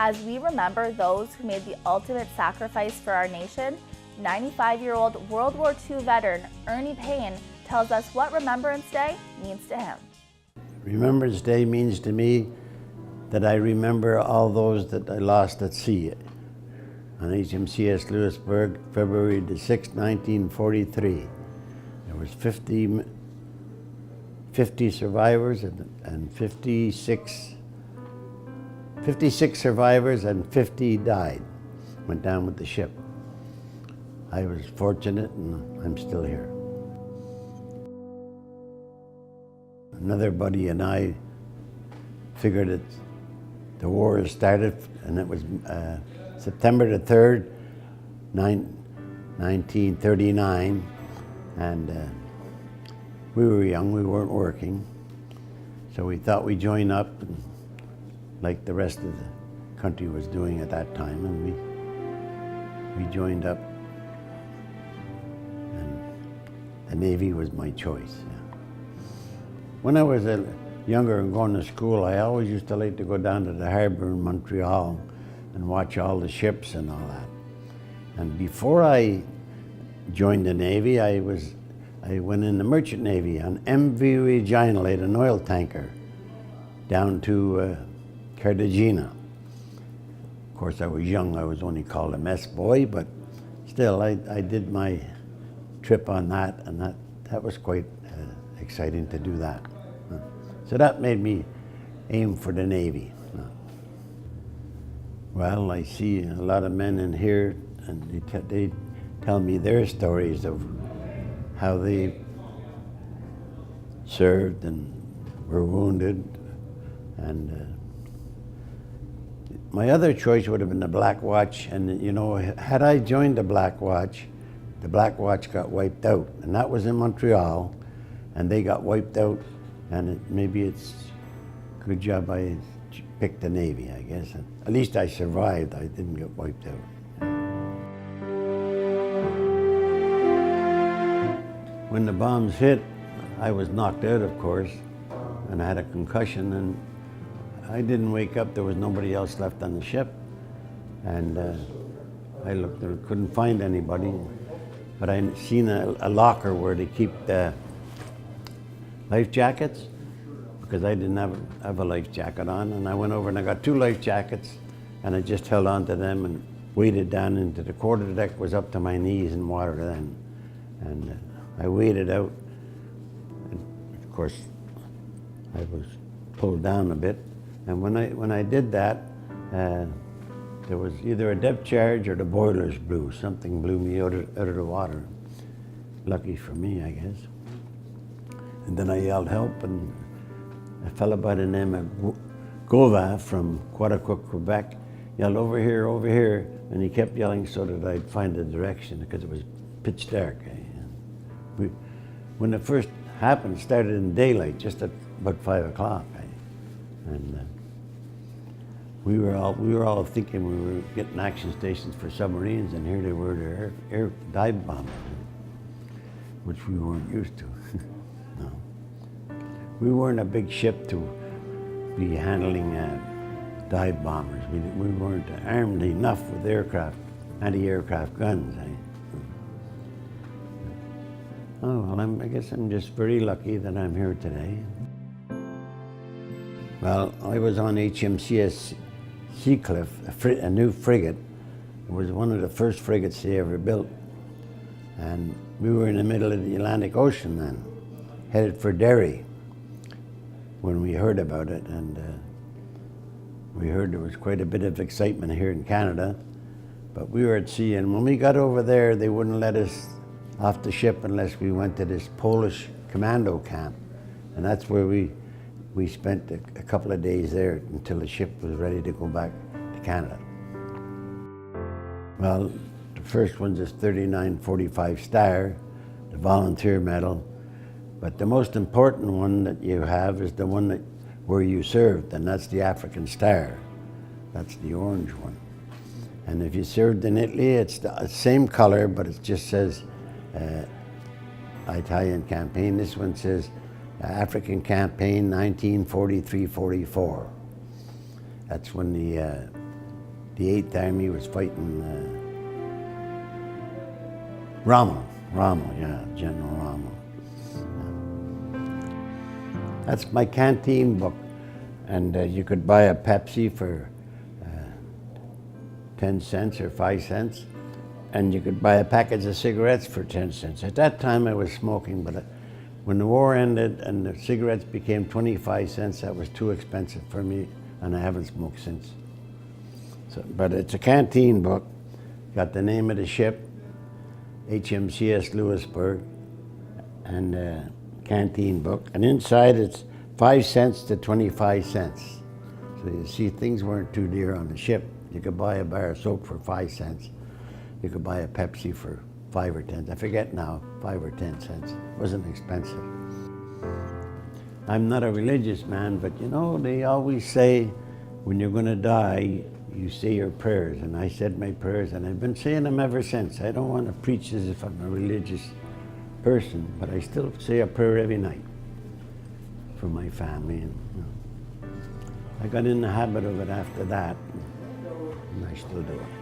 As we remember those who made the ultimate sacrifice for our nation, 95-year-old World War II veteran Ernie Pain tells us what Remembrance Day means to him. Remembrance Day means to me that I remember all those that I lost at sea on HMCS Louisburg, February the 6th, 1943. There was 50 survivors and 56 survivors and 50 died, went down with the ship. I was fortunate and I'm still here. Another buddy and I figured that the war had started, and it was September the 3rd, 1939, and we were young, we weren't working, so we thought we'd join up, and, like the rest of the country was doing at that time, and we joined up, and the Navy was my choice. Yeah. When I was younger and going to school, I always used to like to go down to the harbor in Montreal and watch all the ships and all that. And before I joined the Navy, I went in the Merchant Navy on MV Regina, laid an oil tanker down to Cartagena. Of course, I was young, I was only called a mess boy, but still, I did my trip on that, and that was quite exciting to do that. So that made me aim for the Navy. Well, I see a lot of men in here, and they tell me their stories of how they served and were wounded. And my other choice would have been the Black Watch, and you know, had I joined the Black Watch got wiped out, and that was in Montreal, and they got wiped out, and maybe it's a good job I picked the Navy, I guess. And at least I survived, I didn't get wiped out. When the bombs hit, I was knocked out, of course, and I had a concussion, and I didn't wake up. There was nobody else left on the ship, and I looked there, couldn't find anybody, but I seen a locker where they keep the life jackets, because I didn't have a life jacket on, and I went over and I got 2 life jackets, and I just held on to them and waded down into the quarterdeck, was up to my knees in water then, and I waded out, and of course I was pulled down a bit, and when I did that, there was either a depth charge or the boilers blew. Something blew me out of the water. Lucky for me, I guess. And then I yelled help, and a fellow by the name of Gauvin from Quaticook, Quebec, yelled over here, and he kept yelling so that I'd find the direction, because it was pitch dark. When it first happened, it started in daylight, just at about 5 o'clock. And we were all thinking we were getting action stations for submarines, and here they were, the air dive bombers, which we weren't used to. No. We weren't a big ship to be handling dive bombers. We weren't armed enough with anti-aircraft guns. Oh, well, I guess I'm just very lucky that I'm here today. Well, I was on HMCS Seacliff, a new frigate. It was one of the first frigates they ever built. And we were in the middle of the Atlantic Ocean then, headed for Derry, when we heard about it. And we heard there was quite a bit of excitement here in Canada, but we were at sea, and when we got over there, they wouldn't let us off the ship unless we went to this Polish Commando camp. And that's where we spent a couple of days there until the ship was ready to go back to Canada. Well, the first one's this 3945 Star, the Volunteer Medal, but the most important one that you have is the one where you served, and that's the African Star. That's the orange one. And if you served in Italy, it's the same color, but it just says Italian campaign. This one says African Campaign 1943-44. That's when the the 8th Army was fighting Rommel, yeah, General Rommel. That's my Canteen book, and you could buy a Pepsi for 10 cents or 5 cents, and you could buy a package of cigarettes for 10 cents. At that time I was smoking, but when the war ended and the cigarettes became 25 cents, that was too expensive for me, and I haven't smoked since. So, but it's a Canteen book, got the name of the ship, HMCS Louisburg, and Canteen book, and inside it's 5 cents to 25 cents. So you see, things weren't too dear on the ship. You could buy a bar of soap for 5 cents. You could buy a Pepsi for 5 or 10, I forget now, 5 or 10 cents. It wasn't expensive. I'm not a religious man, but you know, they always say when you're gonna die, you say your prayers, and I said my prayers, and I've been saying them ever since. I don't want to preach as if I'm a religious person, but I still say a prayer every night for my family. And, you know, I got in the habit of it after that, and I still do it.